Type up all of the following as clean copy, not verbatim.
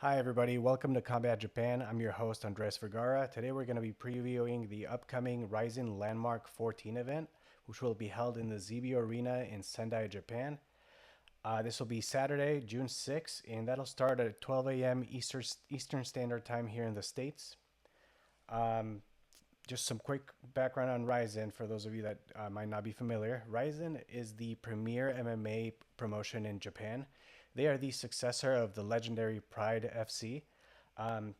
Hi everybody, welcome to Combat Japan. I'm your host Andres Vergara. Today we're going to be previewing the upcoming RIZIN Landmark 14 event, which will be held in the Zebi Arena in Sendai, Japan. This will be Saturday, June 6th, and that'll start at 12 a.m. Eastern Standard Time here in the States. Um, just some quick background on RIZIN for those of you that might not be familiar. RIZIN is the premier MMA promotion in Japan. They are the successor of the legendary Pride FC.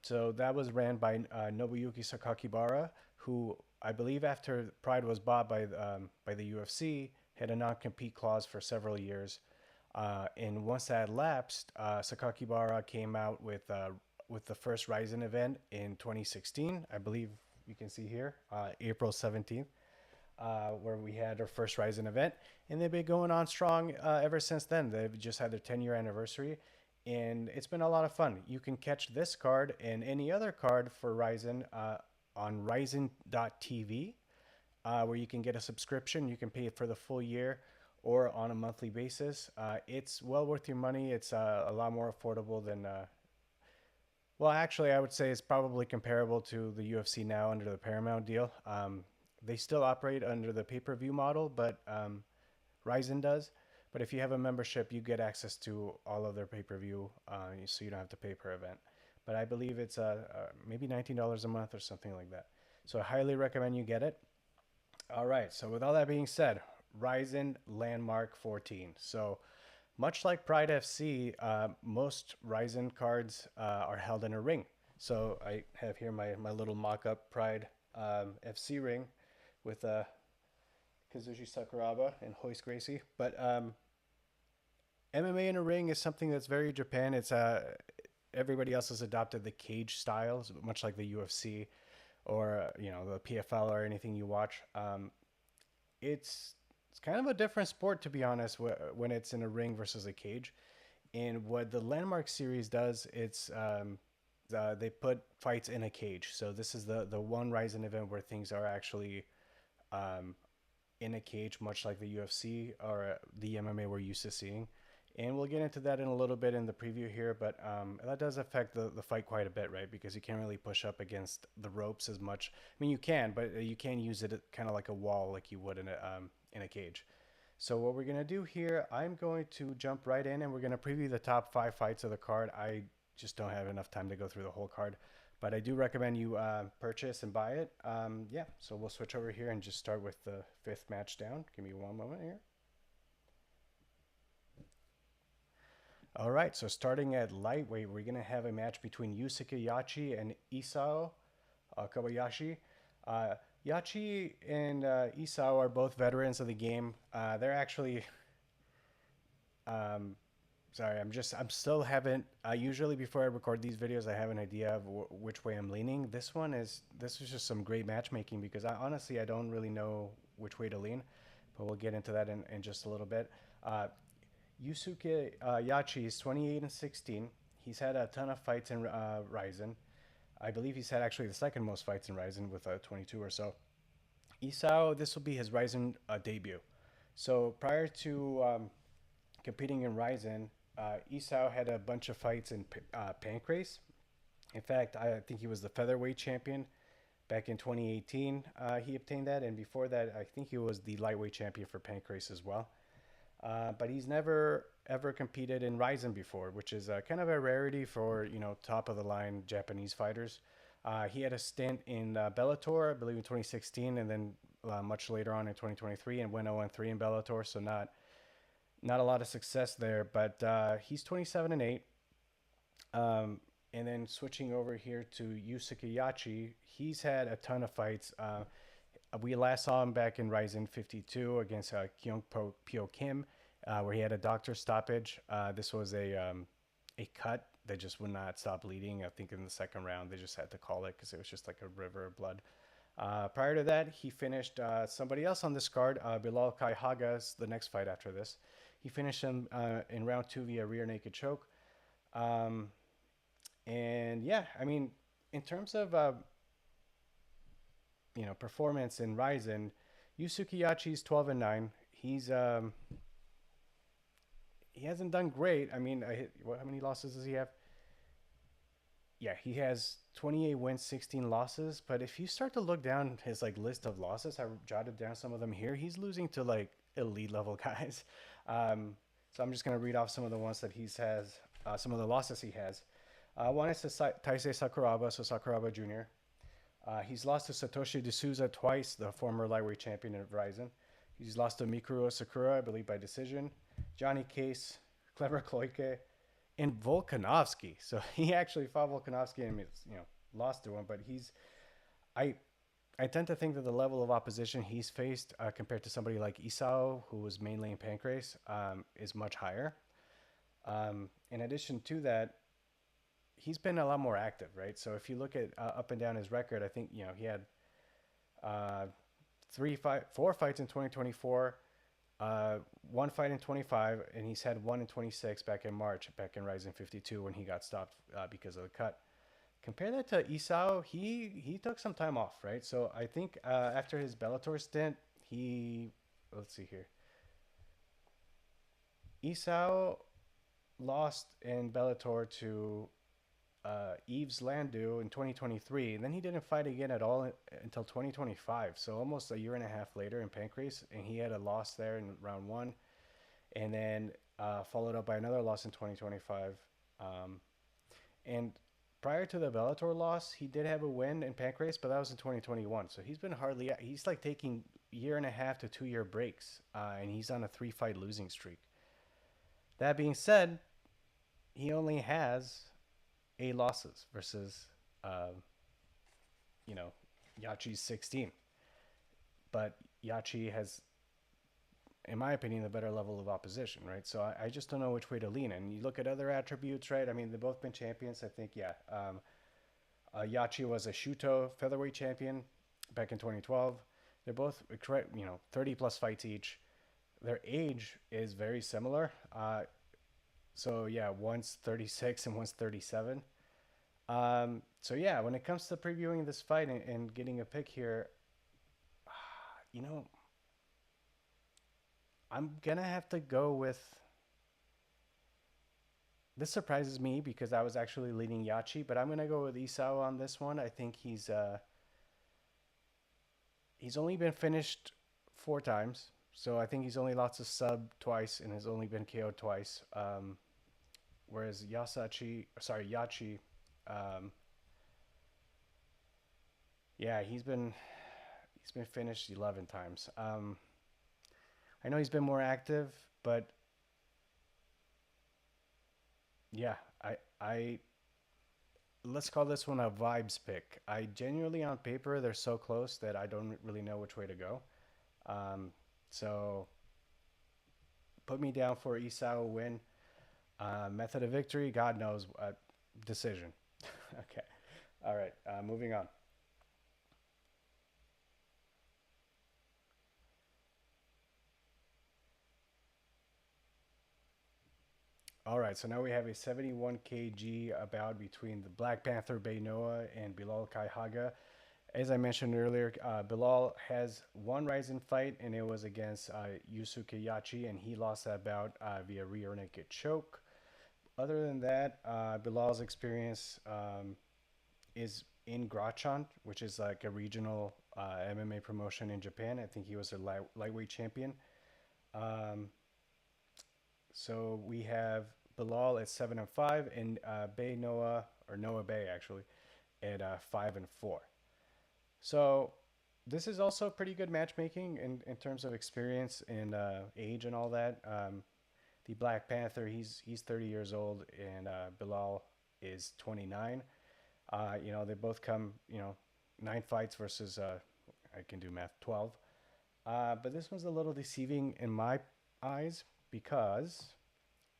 So that was ran by Nobuyuki Sakakibara, who I believe after Pride was bought by the UFC, had a non-compete clause for several years. And once that lapsed, Sakakibara came out with the first RIZIN event in 2016. I believe you can see here, April 17th, where we had our first RIZIN event. And they've been going on strong ever since then. They've just had their 10-year anniversary, and it's been a lot of fun. You can catch this card and any other card for RIZIN on RIZIN.tv, where you can get a subscription. You can pay it for the full year or on a monthly basis. It's well worth your money. It's a lot more affordable than well, actually, I would say it's probably comparable to the UFC now under the Paramount deal. They still operate under the pay-per-view model, but RIZIN does. But if you have a membership, you get access to all of their pay-per-view, so you don't have to pay per event. But I believe it's maybe $19 a month or something like that. So I highly recommend you get it. All right. So with all that being said, RIZIN Landmark 14. So much like Pride FC, most RIZIN cards are held in a ring. So I have here my little mock-up Pride FC ring with Kazushi Sakuraba and Hoist Gracie. But MMA in a ring is something that's very Japan. It's everybody else has adopted the cage styles, much like the UFC or the PFL or anything you watch. It's kind of a different sport, to be honest, when it's in a ring versus a cage. And what the Landmark series does, it's they put fights in a cage. So this is the one RIZIN event where things are actually um, in a cage, much like the UFC or the MMA we're used to seeing. And we'll get into that in a little bit in the preview here, but that does affect the fight quite a bit, right? Because you can't really push up against the ropes as much. I mean, you can, but you can use it kind of like a wall, like you would in a cage. So what we're gonna do here, I'm going to jump right in, and we're gonna preview the top 5 fights of the card. I just don't have enough time to go through the whole card, but I do recommend you purchase and buy it. Yeah, so we'll switch over here and just start with the fifth match down. Give me one moment here. All right, so starting at lightweight, we're going to have a match between Yusuke Yachi and Isao Kobayashi. Uh, Yachi and Isao are both veterans of the game. They're actually, um, sorry, I'm still haven't, usually before I record these videos, I have an idea of which way I'm leaning. This is just some great matchmaking because honestly, I don't really know which way to lean, but we'll get into that in just a little bit. Yusuke Yachi is 28 and 16. He's had a ton of fights in RIZIN. I believe he's had actually the second most fights in RIZIN with 22 or so. Isao, this will be his RIZIN debut. So prior to competing in RIZIN, Isao had a bunch of fights in Pancrase. In fact, I think he was the featherweight champion back in 2018. He obtained that, and before that, I think he was the lightweight champion for Pancrase as well. But he's never ever competed in RIZIN before, which is kind of a rarity for top of the line Japanese fighters. He had a stint in Bellator, I believe in 2016, and then much later on in 2023, and went 0-3 in Bellator. So not a lot of success there. But he's 27 and 8. And then switching over here to Yusuke Yachi, he's had a ton of fights. We last saw him back in RIZIN 52 against Kyung Pyo Kim, where he had a doctor stoppage. This was a cut that just would not stop bleeding. I think in the second round they just had to call it because it was just like a river of blood. Prior to that, he finished somebody else on this card, Bilal Kai Haga's the next fight after this. He finished him in round 2 via rear naked choke. And yeah, I mean, in terms of performance in RIZIN, Yusuke Yachi's 12 and 9. He hasn't done great. I mean, how many losses does he have? yeah, he has 28 wins, 16 losses. But if you start to look down his like list of losses, I jotted down some of them here. He's losing to like elite level guys. Um, so I'm just gonna read off some of the ones that he's has, some of the losses he has. One is to Taisei Sakuraba, so Sakuraba Jr. He's lost to Satoshi D'Souza twice, the former lightweight champion of RIZIN. He's lost to Mikuro Sakura, I believe by decision. Johnny Case, Clever Kloike, and Volkanovski. So he actually fought Volkanovski and lost to him. But I I tend to think that the level of opposition he's faced compared to somebody like Isao, who was mainly in Pancrase, is much higher. In addition to that, he's been a lot more active, right? So if you look at up and down his record, I think he had uh, four fights in 2024, uh, one fight in 25, and he's had one in 26 back in March, back in RIZIN 52 when he got stopped because of the cut. Compare that to Isao, he took some time off, right? So I think after his Bellator stint, he let's see here. Isao lost in Bellator to Yves Landu in 2023, and then he didn't fight again at all until 2025. So almost a year and a half later in Pancrase, and he had a loss there in round one, and then followed up by another loss in 2025. And prior to the Bellator loss, he did have a win in Pancrase, but that was in 2021. So he's like taking year and a half to 2 year breaks, and he's on a 3 fight losing streak. That being said, he only has 8 losses versus, um, you know, Yachi's 16. But Yachi has, in my opinion, the better level of opposition, right? So I just don't know which way to lean. And you look at other attributes, right? I mean, they've both been champions. I think, yeah. Yachi was a Shuto featherweight champion back in 2012. They're both, correct, 30 plus fights each. Their age is very similar. So yeah, one's 36 and one's 37. So yeah, when it comes to previewing this fight and getting a pick here, you know, I'm gonna have to go with. This surprises me because I was actually leading Yachi, but I'm gonna go with Isao on this one. I think he's only been finished 4 times, so I think he's only lost a sub twice and has only been KO'd twice. Whereas Yachi, um, yeah, he's been finished 11 times. I know he's been more active, but yeah, I let's call this one a vibes pick. I genuinely, on paper, they're so close that I don't really know which way to go. Um, so put me down for Isao win. Method of victory, God knows, decision. Okay, all right, moving on. All right, so now we have a 71 kg bout between the Black Panther Bay Noah and Bilal Kai Haga. As I mentioned earlier, Bilal has one rising fight, and it was against Yusuke Yachi, and he lost that bout via rear naked choke. Other than that, Bilal's experience is in Grachon, which is like a regional MMA promotion in Japan. I think he was a lightweight champion. Um, so we have Bilal at 7-5, and Bay Noah, or Noah Bay actually, at 5-4. So this is also pretty good matchmaking in terms of experience and age and all that. The Black Panther, he's 30 years old, and Bilal is 29. They both come, 9 fights versus I can do math, 12. But this one's a little deceiving in my eyes because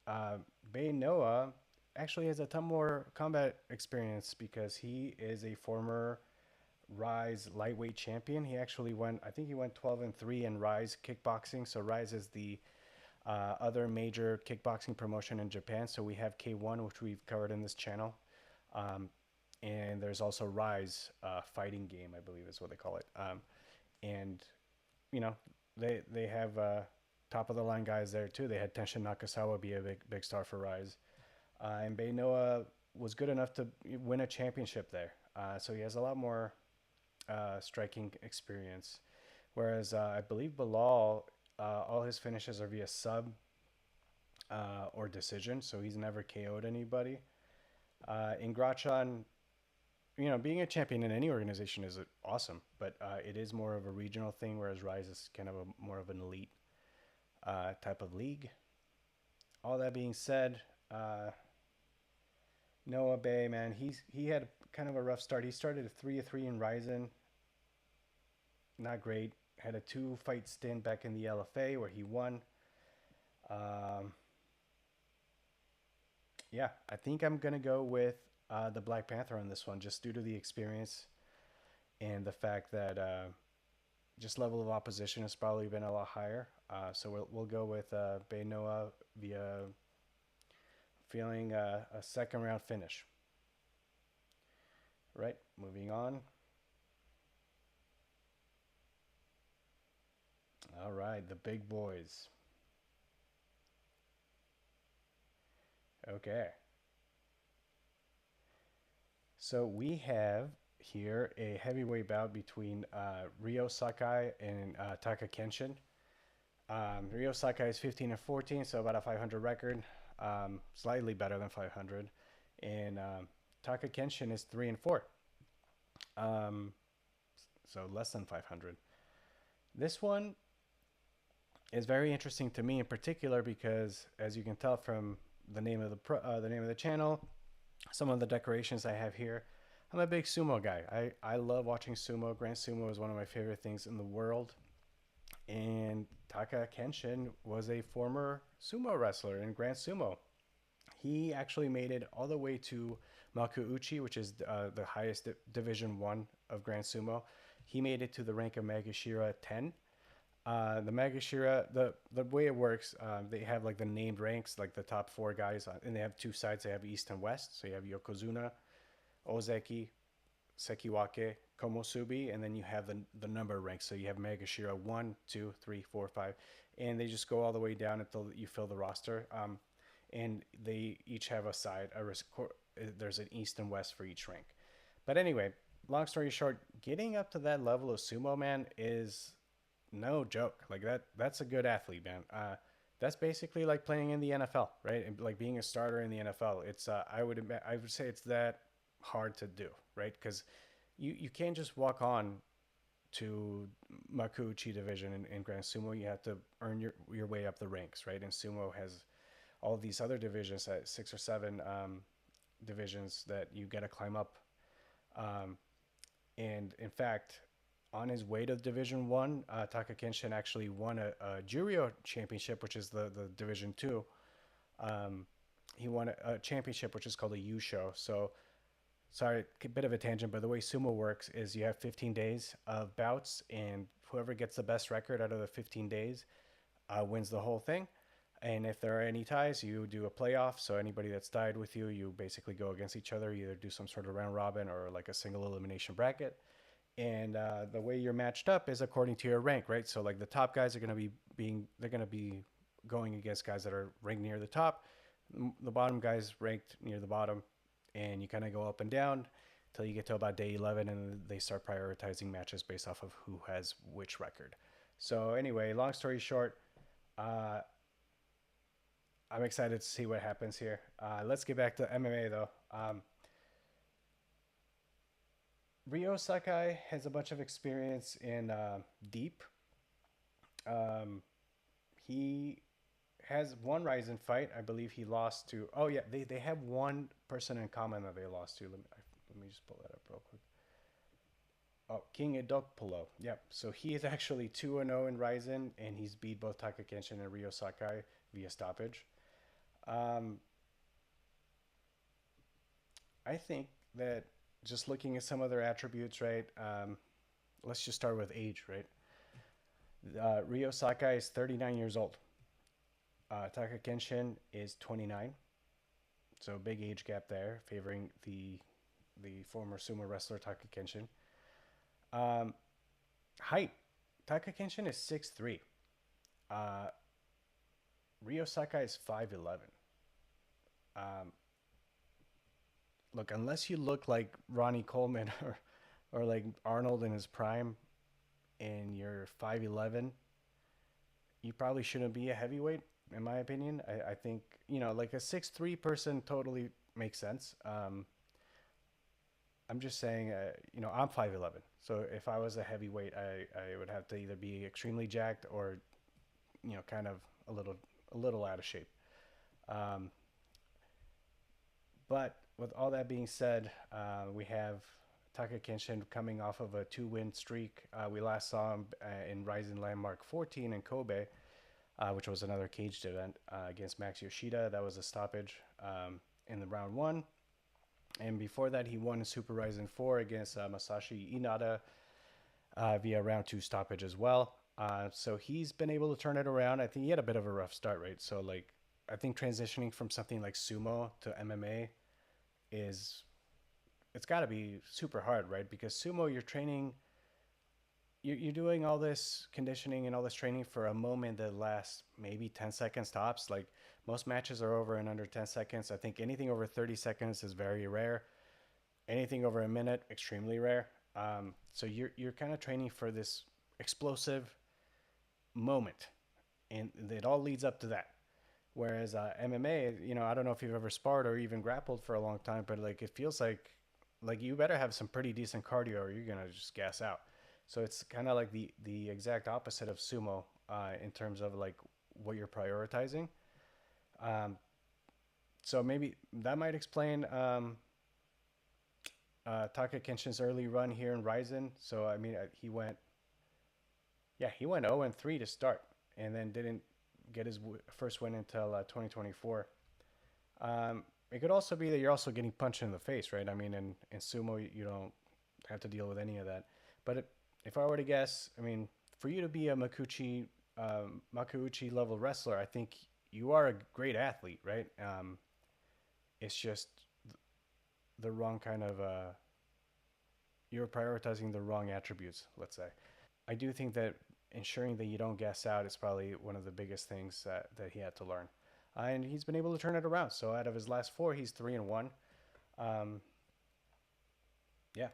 uh, Bay Noah actually has a ton more combat experience because he is a former Rise lightweight champion. He actually went, I think he went 12-3 in Rise kickboxing. So Rise is the other major kickboxing promotion in Japan. So we have K1, which we've covered in this channel. Um, and there's also Rise fighting game, I believe is what they call it. And you know, they have top of the line guys there too. They had Tenshin Nakasawa be a big star for Rise. And Beinoa was good enough to win a championship there. So he has a lot more striking experience. Whereas I believe Bilal, all his finishes are via sub or decision, so he's never KO'd anybody. In Grachan, being a champion in any organization is awesome, but it is more of a regional thing, whereas Rise is kind of more of an elite type of league. All that being said, Noah Bay, man, he had kind of a rough start. He started a 3-3 in Ryzen, not great. Had a 2-fight stint back in the LFA where he won. Um, yeah, I think I'm gonna go with the Black Panther on this one, just due to the experience and the fact that just level of opposition has probably been a lot higher. So we'll go with Bay Noah via feeling a second round finish. Right, moving on. All right, the big boys. Okay. So we have here a heavyweight bout between Ryo Sakai and Taka Kenshin. Ryo Sakai is 15-14, so about a 500 record, slightly better than 500, and Taka Kenshin is 3-4, um, so less than 500. This one is very interesting to me in particular because, as you can tell from the name of the name of the channel, some of the decorations I have here, I'm a big sumo guy. I love watching sumo. Grand Sumo is one of my favorite things in the world. And Taka Kenshin was a former sumo wrestler in Grand Sumo. He actually made it all the way to Makuuchi, which is the highest Division 1 of Grand Sumo. He made it to the rank of Magashira 10. The Magashira, the way it works, they have like the named ranks, like the top four guys, and they have two sides. They have East and West. So you have Yokozuna, Ozeki, Sekiwake, Komosubi, and then you have the number ranks. So you have Megashira 1, 2, 3, 4, 5, and they just go all the way down until you fill the roster. And they each have a side. There's an East and West for each rank. But anyway, long story short, getting up to that level of sumo, man, is no joke. Like that's a good athlete, man. That's basically like playing in the NFL, right? And like being a starter in the NFL. It's I would say it's that hard to do, right? Because you can't just walk on to Makuuchi division in Grand Sumo. You have to earn your way up the ranks, right? And sumo has all of these other divisions, 6 or 7 divisions that you got to climb up. Um, and in fact, on his way to Division 1, Taka Kenshin actually won a Juryo championship, which is the Division 2. He won a championship, which is called a Yusho. So, sorry, a bit of a tangent, but the way sumo works is you have 15 days of bouts, and whoever gets the best record out of the 15 days wins the whole thing. And if there are any ties, you do a playoff. So anybody that's tied with you, you basically go against each other. You either do some sort of round robin or like a single elimination bracket. And the way you're matched up is according to your rank, right? So like the top guys are going to they're going to be going against guys that are ranked near the top. The bottom guys ranked near the bottom, and you kind of go up and down until you get to about day 11, and they start prioritizing matches based off of who has which record. So anyway, long story short, I'm excited to see what happens here. Let's get back to MMA though. Ryo Sakai has a bunch of experience in Deep. He has one Ryzen fight. I believe he lost to. Oh yeah, they have one person in common that they lost to. Let me just pull that up real quick. Oh, King Edokpolo. Yep. So he is actually 2-0 in Ryzen, and he's beat both Taka Kenshin and Ryo Sakai via stoppage. I think that just looking at some other attributes, right? Let's just start with age, right? Ryo Sakai is 39 years old. Taka Kenshin is 29. So big age gap there, favoring the former sumo wrestler Taka Kenshin. Height. Taka Kenshin is 6'3". Ryo Sakai is 5'11". look, unless you look like Ronnie Coleman or like Arnold in his prime and you're 5'11", you probably shouldn't be a heavyweight, in my opinion. I think, like a 6'3" person totally makes sense. I'm just saying, I'm 5'11". So if I was a heavyweight, I would have to either be extremely jacked or, kind of a little, a little out of shape. Um, but with all that being said, we have Taka Kenshin coming off of a 2-win streak. We last saw him in RIZIN Landmark 14 in Kobe, which was another caged event against Max Yoshida. That was a stoppage in the round one. And before that, he won Super RIZIN 4 against Masashi Inada via round two stoppage as well. So he's been able to turn it around. I think he had a bit of a rough start, right? So like, I think transitioning from something like sumo to MMA is it's got to be super hard, right? Because sumo, you're training, you're doing all this conditioning and all this training for a moment that lasts maybe 10 seconds tops. Like most matches are over in under 10 seconds. I think anything over 30 seconds is very rare. Anything over a minute, extremely rare. So you're kind of training for this explosive moment, and it all leads up to that. Whereas MMA, I don't know if you've ever sparred or even grappled for a long time, but like it feels like you better have some pretty decent cardio or you're gonna just gas out. So it's kind of like the exact opposite of sumo in terms of like what you're prioritizing. Um, so maybe that might explain Taka Kenshin's early run here in Ryzen. So I mean, he went 0-3 to start, and then didn't get his first win until 2024. It could also be that you're also getting punched in the face, right? I mean, in sumo, you don't have to deal with any of that. But if I were to guess, I mean, for you to be a Makuuchi level wrestler, I think you are a great athlete, right? It's just the wrong kind of, you're prioritizing the wrong attributes, let's say. I do think that ensuring that you don't gas out is probably one of the biggest things that he had to learn. And he's been able to turn it around. So out of his last four, he's 3-1. Um, yeah.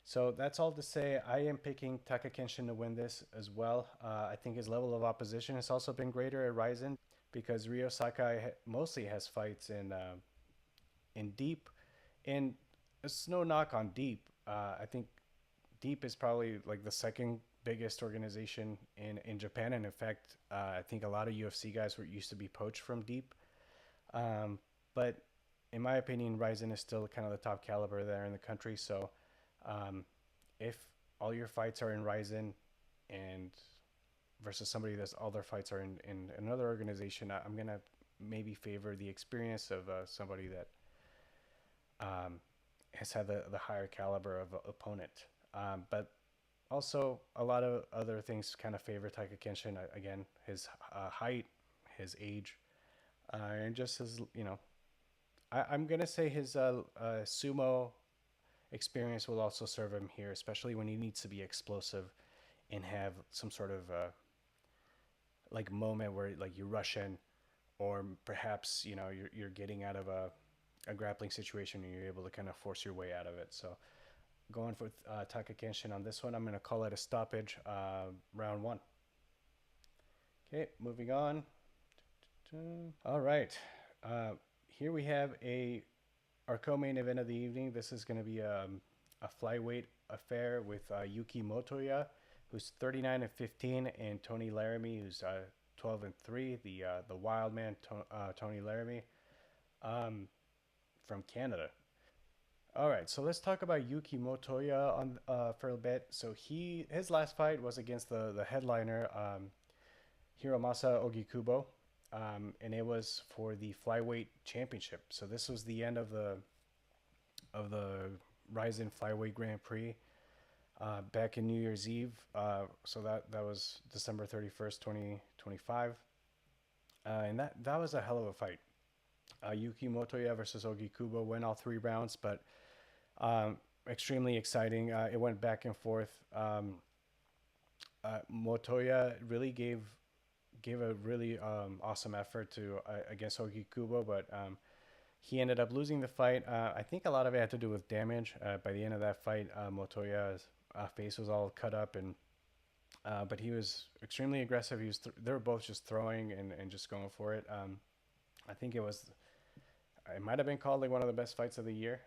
So that's all to say. I am picking Taka Kenshin to win this as well. I think his level of opposition has also been greater at Ryzen because Ryo Sakai mostly has fights in Deep, and it's no knock on Deep. I think Deep is probably like the second biggest organization in Japan, and in fact, I think a lot of UFC guys were used to be poached from Deep. Um, but in my opinion, Ryzen is still kind of the top caliber there in the country. So um, if all your fights are in Ryzen and versus somebody that's all their fights are in another organization, I'm gonna maybe favor the experience of somebody that um, has had the higher caliber of opponent. But also, a lot of other things kind of favor Taika Kenshin. Again, his height, his age, and just his, I'm going to say his sumo experience will also serve him here, especially when he needs to be explosive and have some sort of like moment where like you rush in, or perhaps, you're getting out of a grappling situation and you're able to kind of force your way out of it. So going for Taka Kenshin on this one. I'm going to call it a stoppage, round one. Okay, moving on. All right. Here we have our co-main event of the evening. This is going to be a flyweight affair with Yuki Motoya, who's 39-15, and Tony Laramie, who's 12-3. The wild man, Tony Laramie, from Canada. All right, so let's talk about Yuki Motoya on for a bit. So his last fight was against the headliner, Hiromasa Ogikubo, and it was for the flyweight championship. So this was the end of the Ryzen Flyweight Grand Prix back in New Year's Eve. So that was December 31st, 2025, and that was a hell of a fight. Yuki Motoya versus Ogikubo went all three rounds, but extremely exciting. It went back and forth. Motoya really gave a really awesome effort to against Ogikubo, but He ended up losing the fight. I think a lot of it had to do with damage. By the end of that fight, Motoya's face was all cut up, and but he was extremely aggressive. They were both just throwing and just going for it. I think it might have been called like one of the best fights of the year.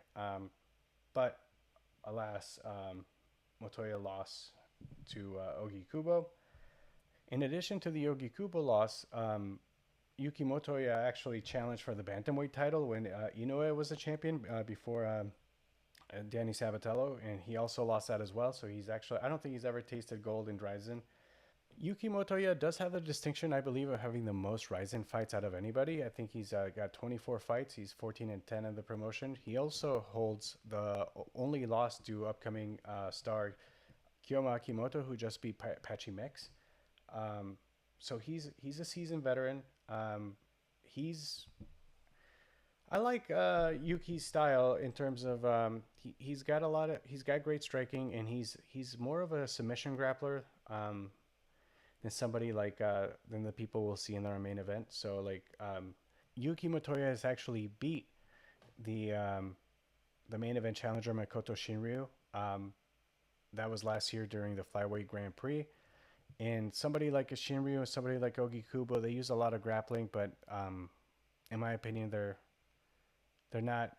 But alas, Motoya lost to Ogi Kubo. In addition to the Ogi Kubo loss, Yuki Motoya actually challenged for the bantamweight title when Inoue was the champion before Danny Sabatello, and he also lost that as well. So I don't think he's ever tasted gold in RIZIN. Yuki Motoya does have the distinction, I believe, of having the most RIZIN fights out of anybody. I think he's got 24 fights. He's 14-10 in the promotion. He also holds the only loss to upcoming star Kiyoma Akimoto, who just beat Pachi Mex. So he's a seasoned veteran. He's I like Yuki's style in terms of he's got great striking, and he's more of a submission grappler than somebody like than the people we'll see in our main event. So like Yuki Motoya has actually beat the main event challenger Makoto Shinryu. That was last year during the Flyweight Grand Prix. And somebody like a Shinryu and somebody like Ogi Kubo, they use a lot of grappling, but in my opinion, they're not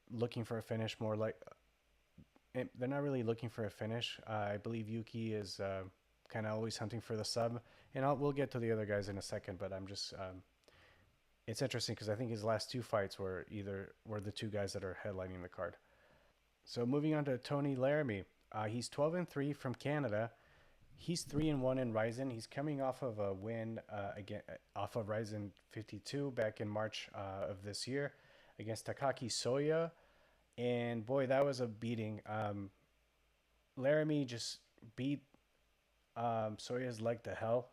looking for a finish. They're not really looking for a finish. I believe Yuki is kind of always hunting for the sub, and we'll get to the other guys in a second. But I'm just it's interesting because I think his last two fights were the two guys that are headlining the card. So moving on to Tony Laramie, he's 12-3 from Canada. He's 3-1 in RIZIN. He's coming off of a win off of RIZIN 52 back in March of this year against Takaki Soya, and boy, that was a beating. Laramie just beat Soya's leg to hell.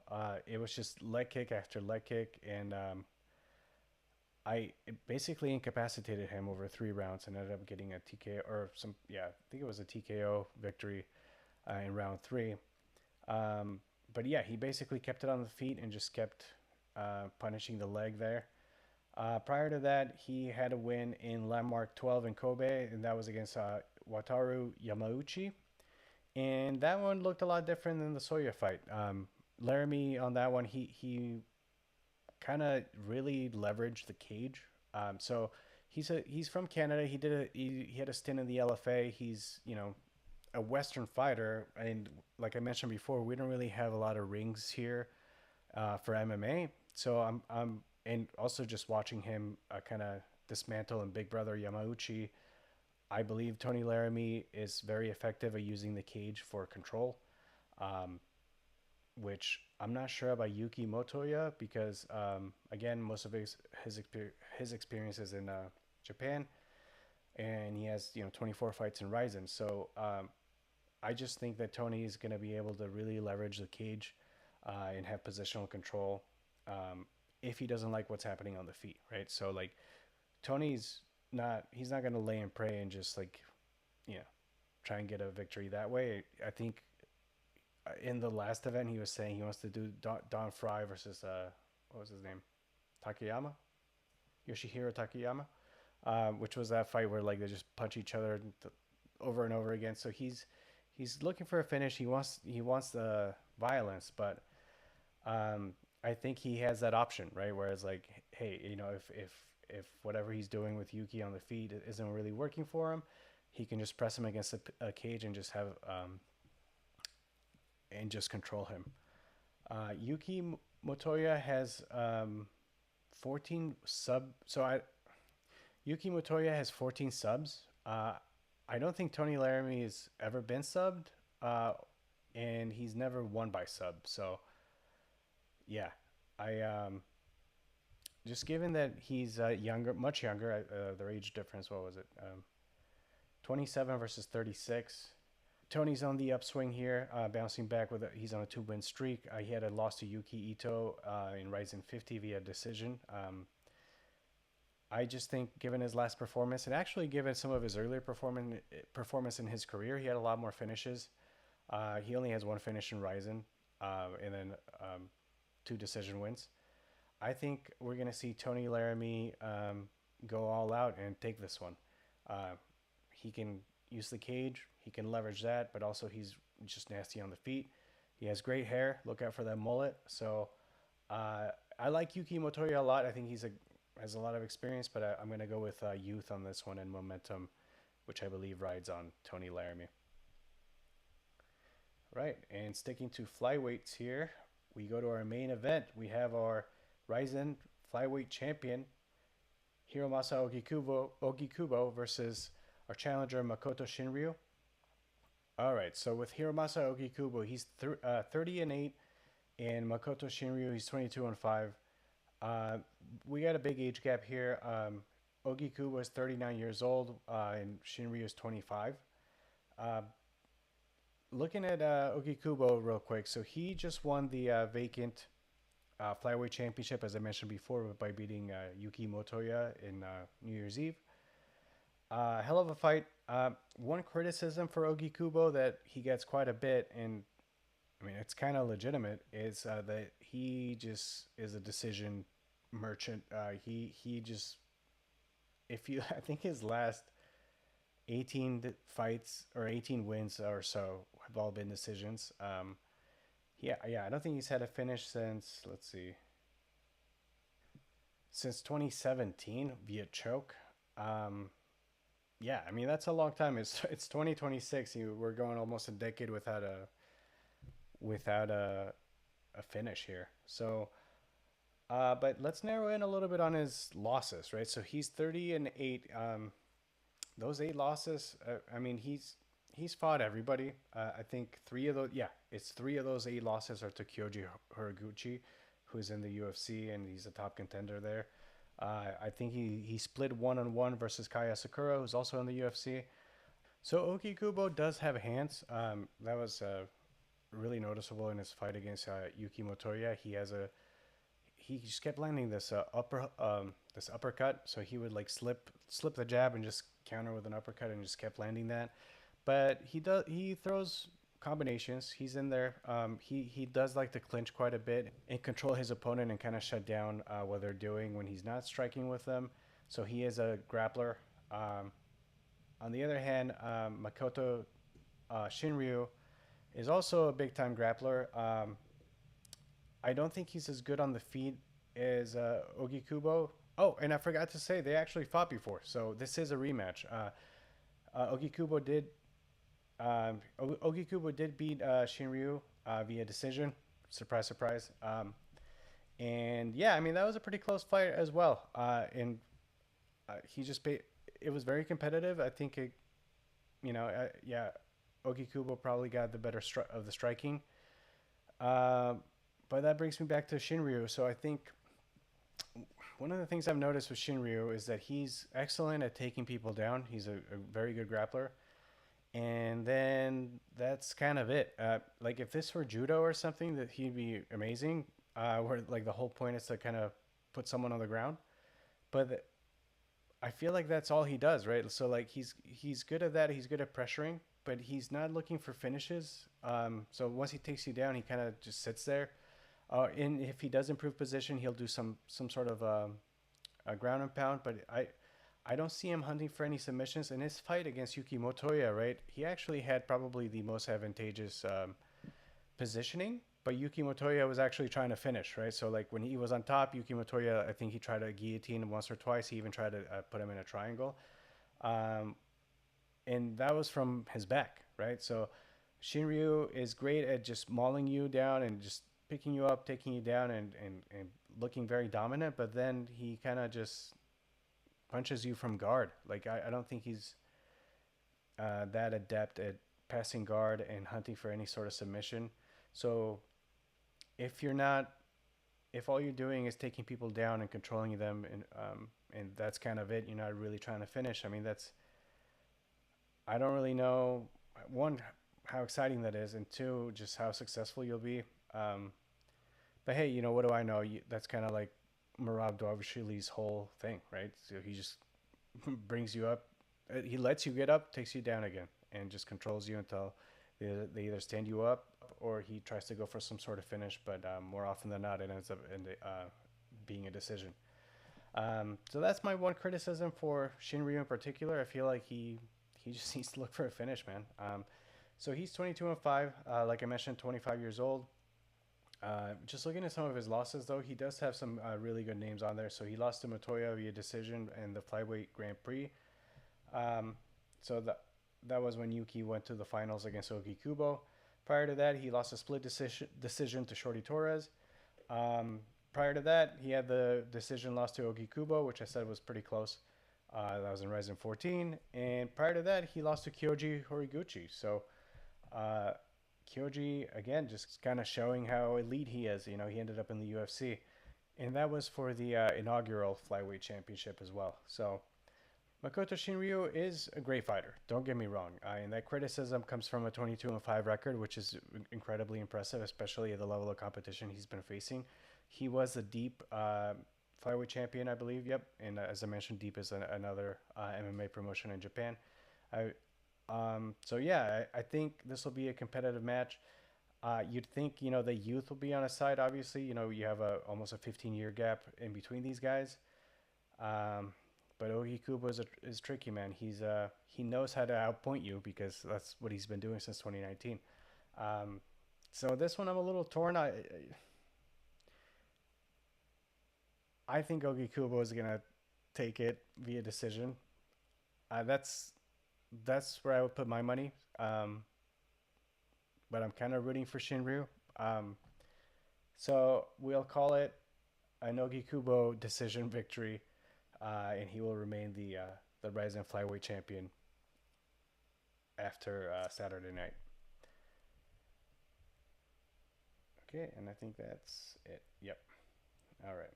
It was just leg kick after leg kick, and it basically incapacitated him over 3 rounds and ended up getting a TKO I think it was a TKO victory in round 3. But yeah, he basically kept it on the feet and just kept punishing the leg there. Prior to that, he had a win in Landmark 12 in Kobe, and that was against Wataru Yamauchi. And that one looked a lot different than the Soya fight. Laramie on that one, he kind of really leveraged the cage. So he's from Canada. He had a stint in the LFA. He's a Western fighter, and like I mentioned before, we don't really have a lot of rings here for MMA. So I'm and also just watching him kind of dismantle and Big Brother Yamauchi, I believe Tony Laramie is very effective at using the cage for control, which I'm not sure about Yuki Motoya because again, most of his experience is in Japan, and he has 24 fights in RIZIN. So I just think that Tony is going to be able to really leverage the cage and have positional control if he doesn't like what's happening on the feet, right? So like he's not going to lay and pray and just try and get a victory that way. I think in the last event he was saying he wants to do Don Fry versus what was his name, Yoshihiro Takayama, which was that fight where like they just punch each other over and over again. So he's looking for a finish. He wants the violence, but I think he has that option, right? Whereas like, hey, if whatever he's doing with Yuki on the feet isn't really working for him, he can just press him against a cage and just have and just control him. Yuki Motoya has 14 Yuki Motoya has 14 subs. I don't think Tony Laramie has ever been subbed, and he's never won by sub. So yeah, I just given that he's much younger, their age difference, what was it? 27 versus 36. Tony's on the upswing here, bouncing back he's on a 2-win streak. He had a loss to Yuki Ito in RIZIN 50 via decision. I just think given his last performance, and actually given some of his earlier performance in his career, he had a lot more finishes. He only has 1 finish in RIZIN, and then 2 decision wins. I think we're going to see Tony Laramie go all out and take this one. Uh, he can use the cage, he can leverage that, but also he's just nasty on the feet. He has great hair. Look out for that mullet. So uh, I like Yuki Motoya a lot. I think he's a has a lot of experience, but I'm going to go with youth on this one and momentum, which I believe rides on Tony Laramie. Right, and sticking to flyweights here, we go to our main event. We have our Ryzen flyweight champion Hiromasa Ogikubo versus our challenger Makoto Shinryu. All right, so with Hiromasa Ogikubo, he's 30 and 8, and Makoto Shinryu, he's 22 and 5. Uh, we got a big age gap here. Ogikubo is 39 years old, and Shinryu is 25. Uh, Looking at Ogikubo real quick, so he just won the vacant flyweight championship, as I mentioned before, by beating Yuki Motoya in New Year's Eve. Hell of a fight. One criticism for Ogikubo that he gets quite a bit, and I mean it's kind of legitimate, is that he just is a decision merchant. He just, if you I think his last 18 fights or 18 wins or so have all been decisions. Yeah, I don't think he's had a finish since, let's see, since 2017 via choke. Um, yeah, I mean that's a long time. It's 2026. We're going almost a decade without a finish here. So, but let's narrow in a little bit on his losses, right? So he's 30 and 8. Those 8 losses, I mean, he's fought everybody. I think three of those, yeah, it's three of those 8 losses are to Kyoji Horiguchi, who's in the UFC and he's a top contender there. I think he split 1-on-1 versus Kaya Sakura, who's also in the UFC. So Okikubo does have hands. That was really noticeable in his fight against Yuki Motoya. He just kept landing this uppercut. So he would like slip the jab and just counter with an uppercut and just kept landing that. But he throws combinations. He's in there. He does like to clinch quite a bit and control his opponent and kind of shut down what they're doing when he's not striking with them. So he is a grappler. On the other hand, Makoto Shinryu is also a big time grappler. I don't think he's as good on the feet as Ogikubo. Oh, and I forgot to say they actually fought before, so this is a rematch. Ogikubo did Ogikubo did beat Shinryu via decision. Surprise, surprise. And yeah, I mean that was a pretty close fight as well. And he just it was very competitive. I think yeah, Ogikubo probably got the better of the striking. Uh, but that brings me back to Shinryu. So I think one of the things I've noticed with Shinryu is that he's excellent at taking people down. He's a very good grappler. And then that's kind of it. Like if this were judo or something, that he'd be amazing. Where like the whole point is to kind of put someone on the ground. But I feel like that's all he does, right? So like he's good at that. He's good at pressuring, but he's not looking for finishes. So once he takes you down, he kind of just sits there. And if he does improve position, he'll do some sort of a ground and pound. But I don't see him hunting for any submissions. In his fight against Yuki Motoya, right, he actually had probably the most advantageous positioning. But Yuki Motoya was actually trying to finish, right? So like when he was on top, Yuki Motoya, I think he tried to guillotine him once or twice. He even tried to put him in a triangle. And that was from his back, right? So Shinryu is great at just mauling you down and just picking you up, taking you down, and looking very dominant. But then he kind of just punches you from guard. Like I don't think he's that adept at passing guard and hunting for any sort of submission. So if you're not, if all you're doing is taking people down and controlling them, and that's kind of it, you're not really trying to finish. I mean, I don't really know, one, how exciting that is, and two, just how successful you'll be. But hey, what do I know? That's kind of like Merab Dvalishvili's whole thing, right? So he just brings you up. He lets you get up, takes you down again, and just controls you until they either stand you up or he tries to go for some sort of finish. But more often than not, it ends up being a decision. So that's my one criticism for Shinryu in particular. I feel like he just needs to look for a finish, man. So he's 22-5, like I mentioned, 25 years old. Just looking at some of his losses, though, he does have some really good names on there. So he lost to Matoya via decision in the flyweight Grand Prix. Um, so that was when Yuki went to the finals against Ogi Kubo. Prior to that, he lost a split decision to Shorty Torres. Um, Prior to that, he had the decision loss to Ogi Kubo, which I said was pretty close. That was in RIZIN 14. And prior to that, he lost to Kyoji Horiguchi. So uh, Kyoji, again, just kind of showing how elite he is. You know, he ended up in the UFC. And that was for the inaugural flyweight championship as well. So Makoto Shinryu is a great fighter. Don't get me wrong. And that criticism comes from a 22-5 record, which is incredibly impressive, especially at the level of competition he's been facing. He was a deep flyweight champion, I believe. Yep. And as I mentioned, deep is another MMA promotion in Japan. I, so yeah, I think this will be a competitive match. You'd think, you know, the youth will be on his side. Obviously, you know, you have almost a 15-year gap in between these guys. Um, but Ogi Kubo is tricky, man. He knows how to outpoint you because that's what he's been doing since 2019. Um, so this one I'm a little torn. I think Ogi Kubo is gonna take it via decision. Uh, that's that's where I would put my money. But I'm kind of rooting for Shinryu. Um, so we'll call it a Nogi Kubo decision victory, and he will remain the Ryzen flyweight champion after Saturday night. Okay, and I think that's it. Yep. All right.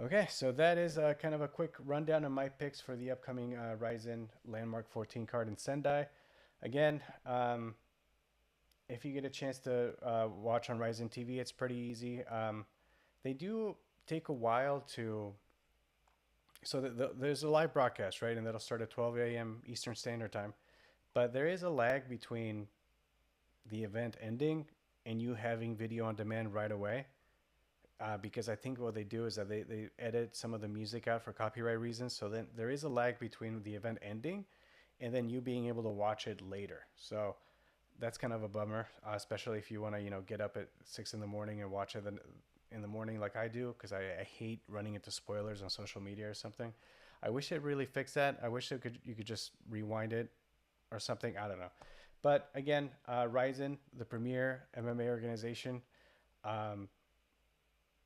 Okay, so that is kind of a quick rundown of my picks for the upcoming Ryzen Landmark 14 card in Sendai. Again, if you get a chance to watch on Ryzen TV, it's pretty easy. They do take a while to. So there's a live broadcast, right? And that'll start at 12 a.m. Eastern Standard Time. But there is a lag between the event ending and you having video on demand right away. Because I think what they do is that they edit some of the music out for copyright reasons. So then there is a lag between the event ending and then you being able to watch it later. So that's kind of a bummer, especially if you want to, you know, get up at 6 in the morning and watch it in the morning like I do, because I hate running into spoilers on social media or something. I wish it really fixed that. I wish you could just rewind it or something. I don't know. But again, Ryzen, the premier MMA organization, um,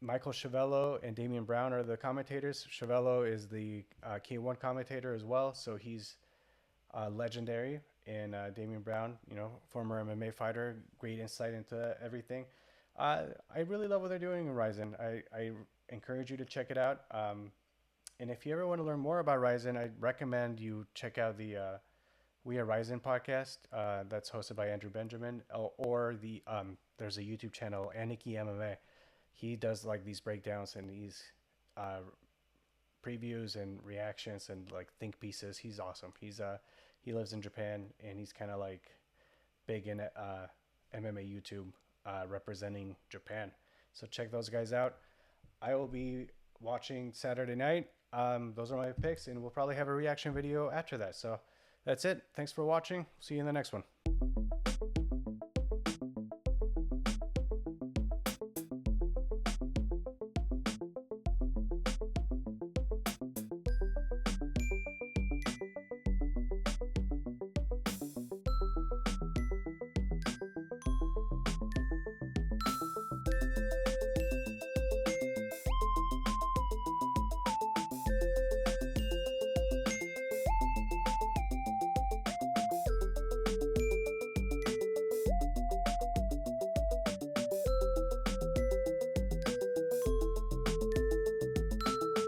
Michael Chavello and Damian Brown are the commentators. Chavello is the K1 commentator as well, so he's legendary. And Damian Brown, you know, former MMA fighter, great insight into everything. I really love what they're doing in Ryzen. I encourage you to check it out. And if you ever want to learn more about Ryzen, I recommend you check out the We Are Ryzen podcast that's hosted by Andrew Benjamin, or there's a YouTube channel, Aniki MMA. He does like these breakdowns and these uh, previews and reactions and like think pieces. He's awesome. He lives in Japan and he's kind of like big in MMA YouTube, representing Japan. So check those guys out. I will be watching Saturday night. Those are my picks, and we'll probably have a reaction video after that. So that's it. Thanks for watching. See you in the next one.